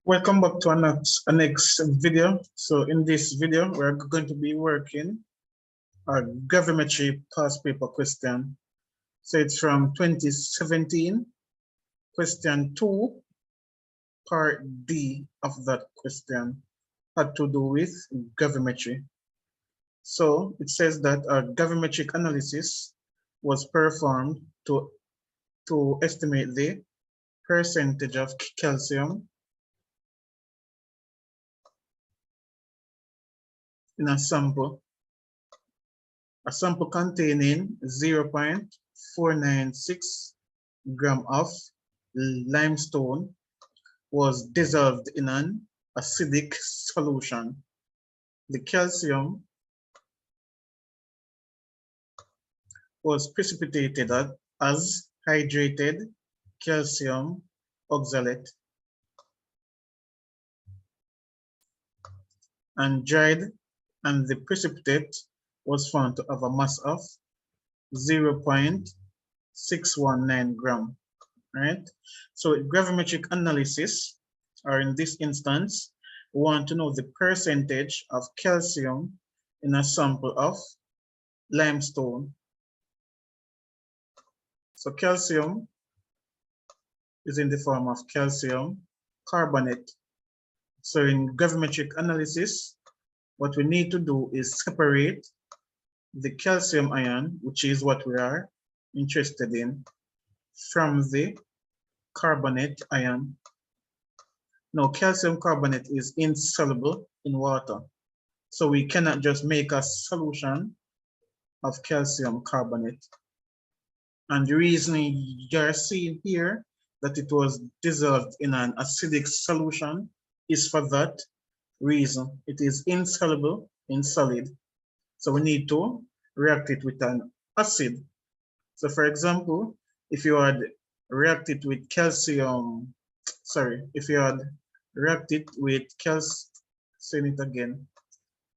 Welcome back to our next video. So in this video, we're going to be working a gravimetry past paper question. So it's from 2017, question 2, part D of that question had to do with gravimetry. So it says that a gravimetric analysis was performed to estimate the percentage of calcium in a sample containing 0.496 gram of limestone was dissolved in an acidic solution. The calcium was precipitated as hydrated calcium oxalate and dried, and the precipitate was found to have a mass of 0.619 gram, right? So gravimetric analysis, or in this instance, we want to know the percentage of calcium in a sample of limestone. So calcium is in the form of calcium carbonate. So in gravimetric analysis, what we need to do is separate the calcium ion, which is what we are interested in, from the carbonate ion. Now, calcium carbonate is insoluble in water, so we cannot just make a solution of calcium carbonate. And the reason you're seeing here that it was dissolved in an acidic solution is for that reason. It is insoluble in solid. So we need to react it with an acid. So for example, if you had reacted with if you had reacted with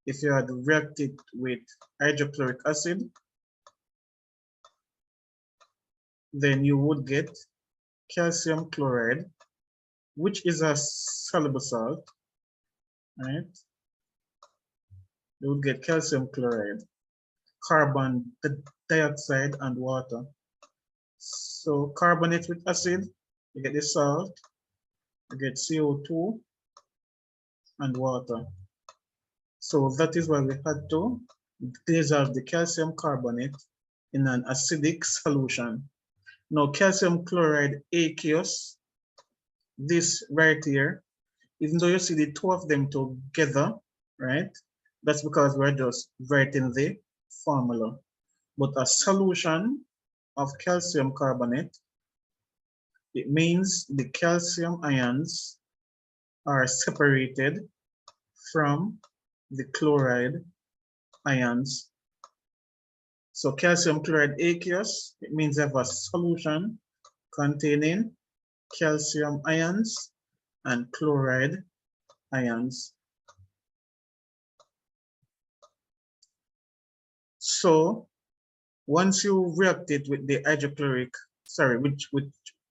if you had reacted with hydrochloric acid, then you would get calcium chloride, which is a soluble salt, right? You would get calcium chloride, carbon dioxide, and water. So carbonate with acid, you get the salt, you get CO2 and water. So that is why we had to dissolve the calcium carbonate in an acidic solution. Now calcium chloride aqueous, this right here, even though you see the two of them together, right? That's because we're just writing the formula. But a solution of calcium carbonate, it means the calcium ions are separated from the chloride ions. So calcium chloride aqueous, it means I have a solution containing calcium ions and chloride ions. So once you react it with the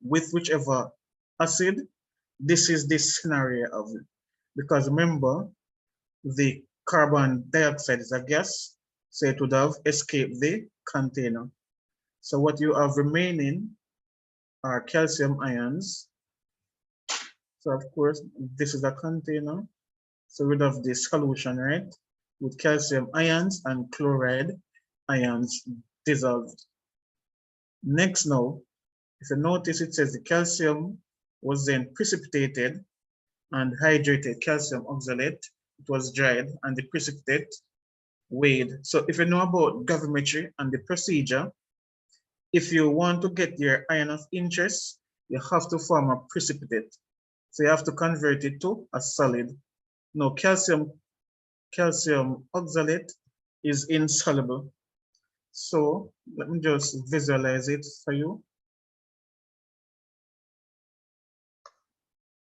with whichever acid, this is the scenario of it. Because remember, the carbon dioxide is a gas, so it would have escaped the container. So what you have remaining are calcium ions. So of course, this is a container. So we'd have the solution, right? With calcium ions and chloride ions dissolved. Next now, if you notice, it says the calcium was then precipitated and hydrated calcium oxalate. It was dried and the precipitate weighed. So if you know about gravimetry and the procedure, if you want to get your ion of interest, you have to form a precipitate. So you have to convert it to a solid. Now calcium oxalate is insoluble. So let me just visualize it for you.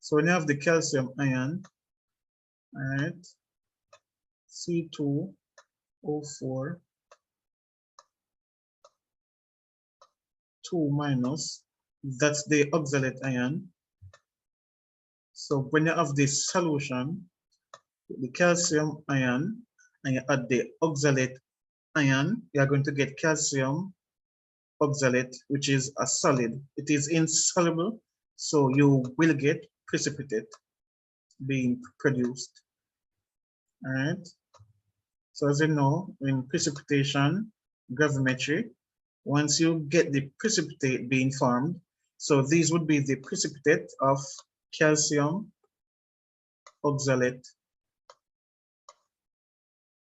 So when you have the calcium ion, all right, C2O4 2 minus, that's the oxalate ion. So when you have this solution, the calcium ion, and you add the oxalate ion, you are going to get calcium oxalate, which is a solid. It is insoluble, so you will get precipitate being produced. All right. So as you know, in precipitation, gravimetry, once you get the precipitate being formed, so these would be the precipitate of calcium oxalate,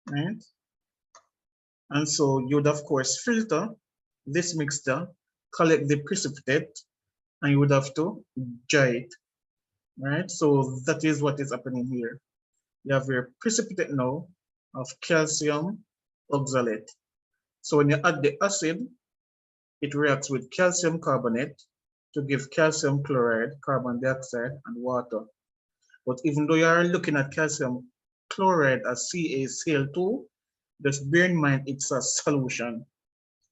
right? And so you'd of course filter this mixture, collect the precipitate, and you would have to dry it, right? So that is what is happening here. You have your precipitate now of calcium oxalate. So when you add the acid, it reacts with calcium carbonate to give calcium chloride, carbon dioxide, and water. But even though you are looking at calcium chloride as CaCl2, just bear in mind it's a solution,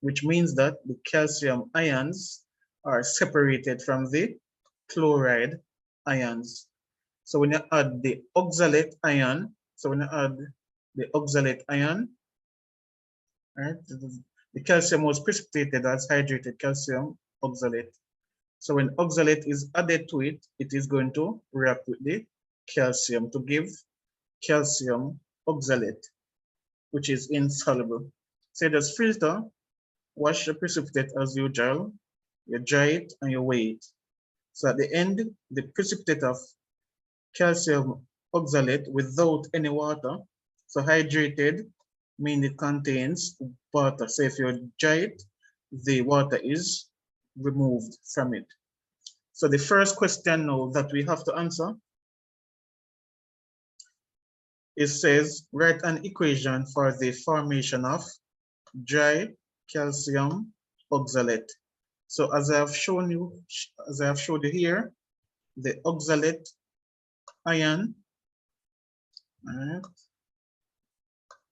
which means that the calcium ions are separated from the chloride ions. So when you add the oxalate ion, right, the calcium was precipitated as hydrated calcium oxalate. So when oxalate is added to it, it is going to react with the calcium to give calcium oxalate, which is insoluble. So just filter, wash the precipitate as usual, you dry it and you weigh it. So at the end, the precipitate of calcium oxalate without any water, so hydrated means it contains water. So if you dry it, the water is removed from it. So the first question now that we have to answer, it says, write an equation for the formation of dry calcium oxalate. So as I have showed you here, the oxalate ion, right?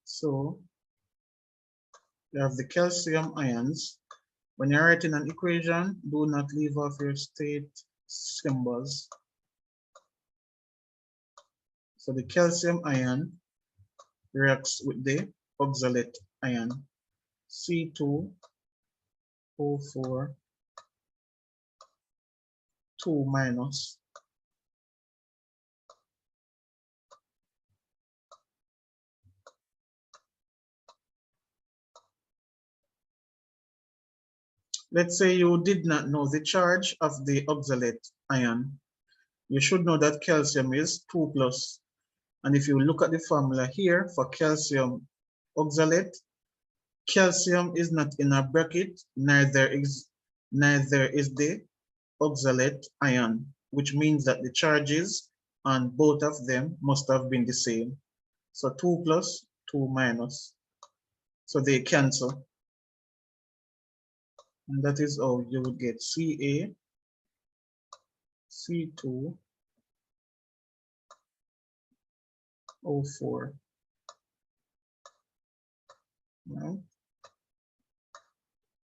So you have the calcium ions. When you're writing an equation, do not leave off your state symbols. So the calcium ion reacts with the oxalate ion, C2O4 2 minus. Let's say you did not know the charge of the oxalate ion. You should know that calcium is 2 plus. And if you look at the formula here for calcium oxalate, calcium is not in a bracket, neither is the oxalate ion, which means that the charges on both of them must have been the same. So 2 plus, 2 minus. So they cancel. And that is how you would get Ca, C2, O4. Right?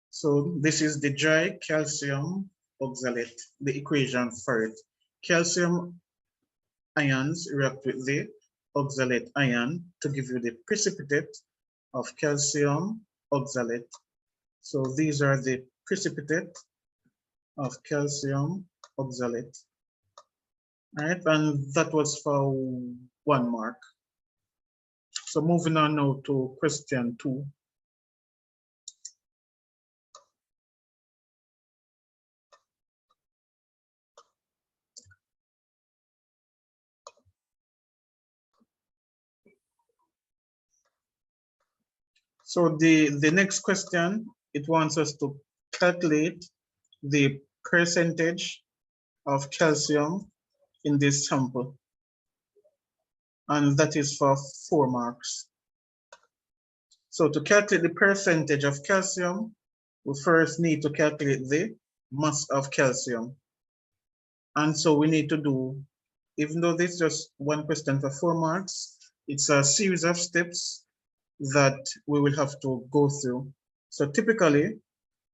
So this is the dry calcium oxalate, the equation for it. Calcium ions react with the oxalate ion to give you the precipitate of calcium oxalate. So these are the precipitate of calcium oxalate. All right, and that was for 1 mark. So moving on now to question 2. So the next question, it wants us to calculate the percentage of calcium in this sample. And that is for 4 marks. So to calculate the percentage of calcium, we first need to calculate the mass of calcium. And so we need to do, even though this is just 1 question for 4 marks, it's a series of steps that we will have to go through. So typically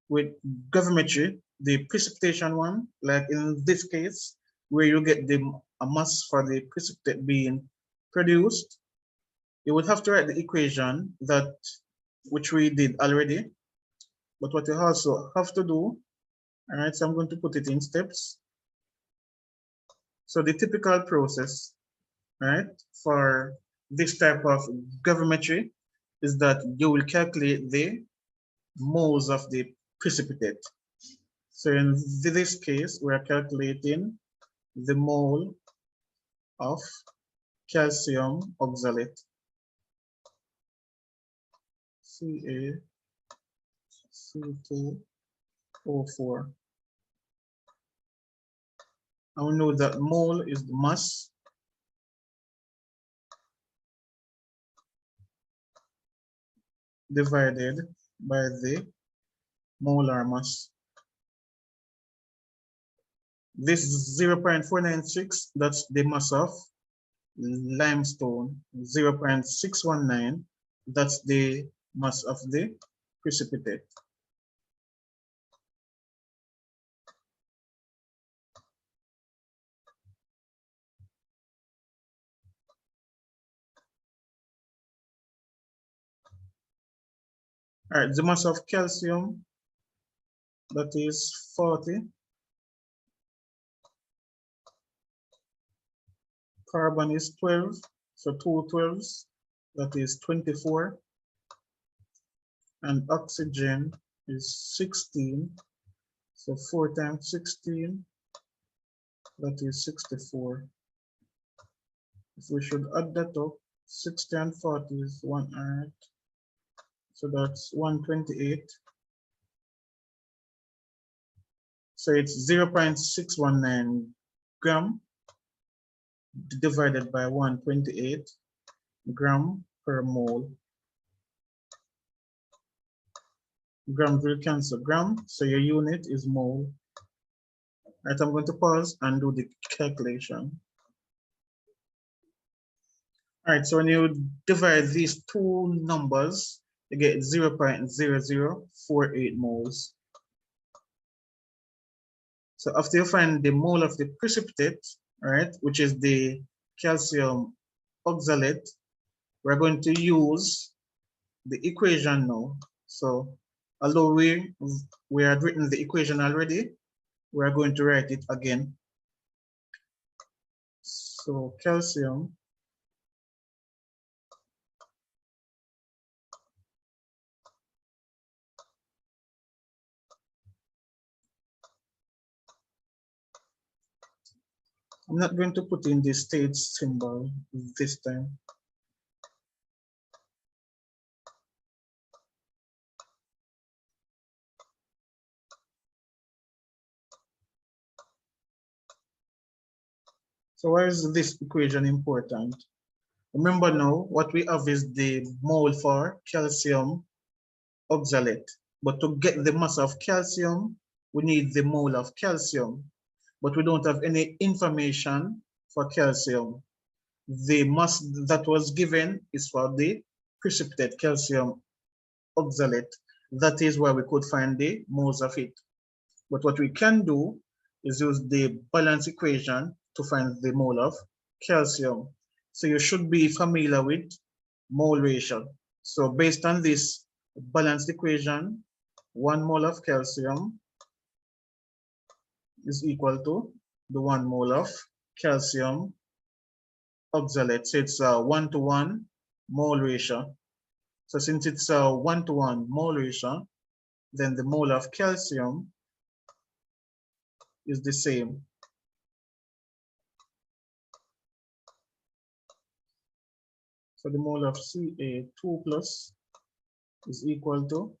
with gravimetry, the precipitation one, like in this case, where you get the a mass for the precipitate being produced, you would have to write the equation that which we did already. But what you also have to do, all right, so I'm going to put it in steps. So the typical process, right, for this type of gravimetry is that you will calculate the moles of the precipitate. So in this case, we are calculating the mole of calcium oxalate, CaC2O4. And we know that mole is the mass divided by the molar mass. This 0.496, that's the mass of limestone. 0.619, that's the mass of the precipitate. All right, the mass of calcium, that is 40. Carbon is 12, so 2 12s, that is 24. And oxygen is 16, so 4 times 16, that is 64. If we should add that up, 60 and 40 is 100, so that's 128. So it's 0.619 gram divided by 128 gram per mole. Gram will cancel gram, so your unit is mole. Right, I'm going to pause and do the calculation. All right, so when you divide these two numbers, you get 0.0048 moles. So after you find the mole of the precipitate, right, which is the calcium oxalate, we're going to use the equation now. So although we had written the equation already, we are going to write it again. So calcium I'm not going to put in the stage symbol this time. So why is this equation important? Remember now, what we have is the mole for calcium oxalate. But to get the mass of calcium, we need the mole of calcium. But we don't have any information for calcium. The mass that was given is for the precipitate calcium oxalate. That is where we could find the moles of it. But what we can do is use the balance equation to find the mole of calcium. So you should be familiar with mole ratio. So based on this balanced equation, 1 mole of calcium is equal to the 1 mole of calcium oxalate. So it's a 1-to-1 mole ratio. So since it's a 1-to-1 mole ratio, then the mole of calcium is the same. So the mole of Ca2 plus is equal to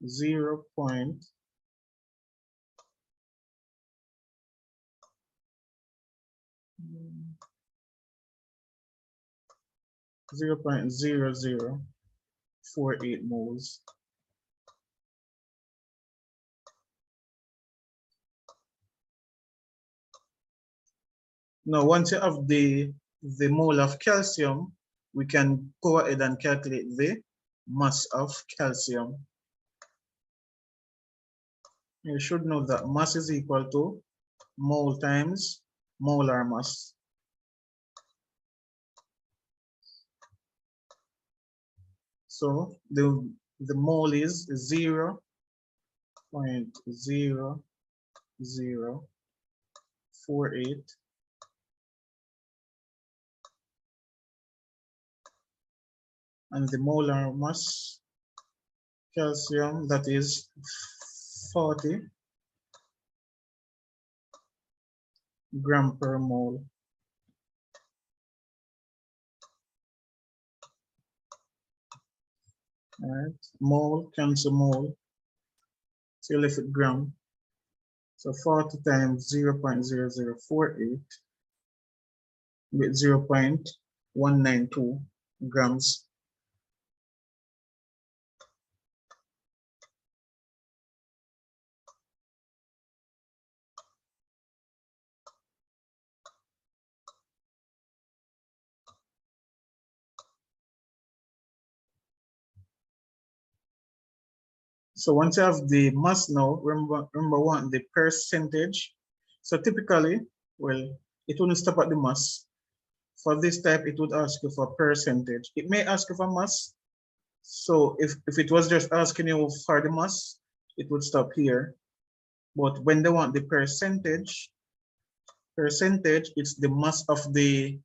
0.00048 moles. Now, once you have the mole of calcium, we can go ahead and calculate the mass of calcium. You should know that mass is equal to mole times molar mass. So the mole is 0.0048, and the molar mass calcium, that is 40 gram per mole. All right, mole cancel mole, so you left with gram. So 40 times 0.0048 with 0.192 grams. So once you have the mass now, remember one, the percentage. So typically, well, it wouldn't stop at the mass. For this type, it would ask you for percentage. It may ask you for mass. So if it was just asking you for the mass, it would stop here. But when they want the percentage, it's the mass of the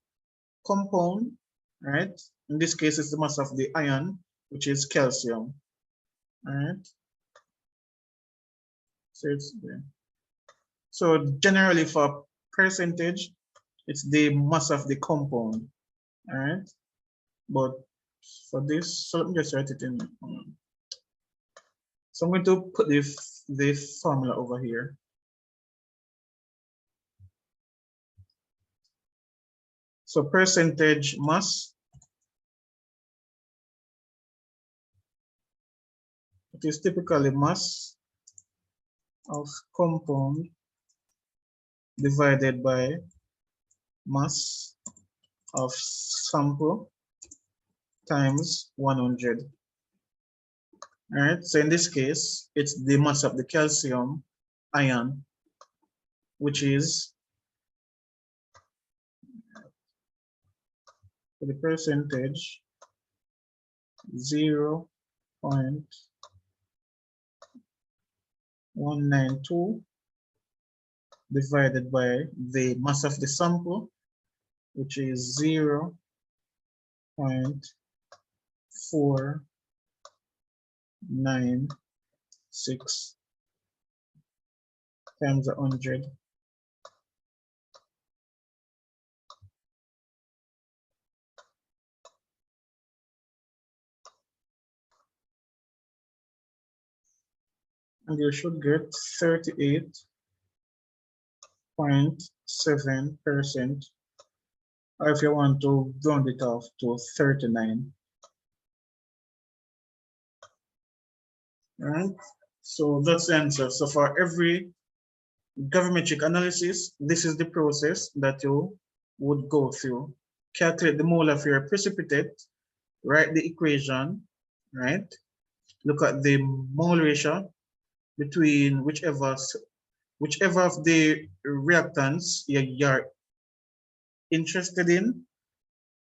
compound, right? In this case, it's the mass of the ion, which is calcium, all right? So it's there. So generally for percentage, it's the mass of the compound, all right? But for this, so let me just write it in. So I'm going to put the formula over here. So percentage mass, it is typically mass of compound divided by mass of sample times 100. All right, so in this case, it's the mass of the calcium ion, which is for the percentage 0.192 divided by the mass of the sample, which is 0.496 times 100. And you should get 38.7%, or if you want to round it off to 39. All right, so that's the answer. So for every gravimetric analysis, this is the process that you would go through. Calculate the mole of your precipitate, write the equation, right? Look at the mole ratio between whichever of the reactants you're interested in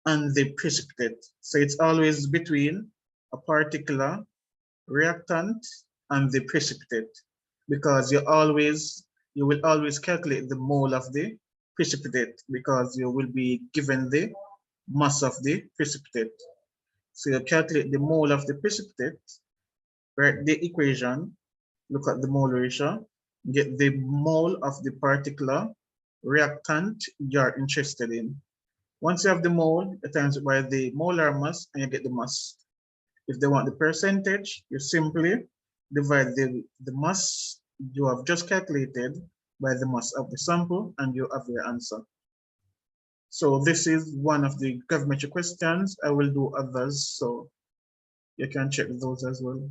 and the precipitate. So it's always between a particular reactant and the precipitate, because you will always calculate the mole of the precipitate, because you will be given the mass of the precipitate. So you calculate the mole of the precipitate, write the equation, look at the mole ratio, get the mole of the particular reactant you're interested in. Once you have the mole, you times it by the molar mass and you get the mass. If they want the percentage, you simply divide the mass you have just calculated by the mass of the sample and you have your answer. So this is one of the gravimetric questions. I will do others, so you can check those as well.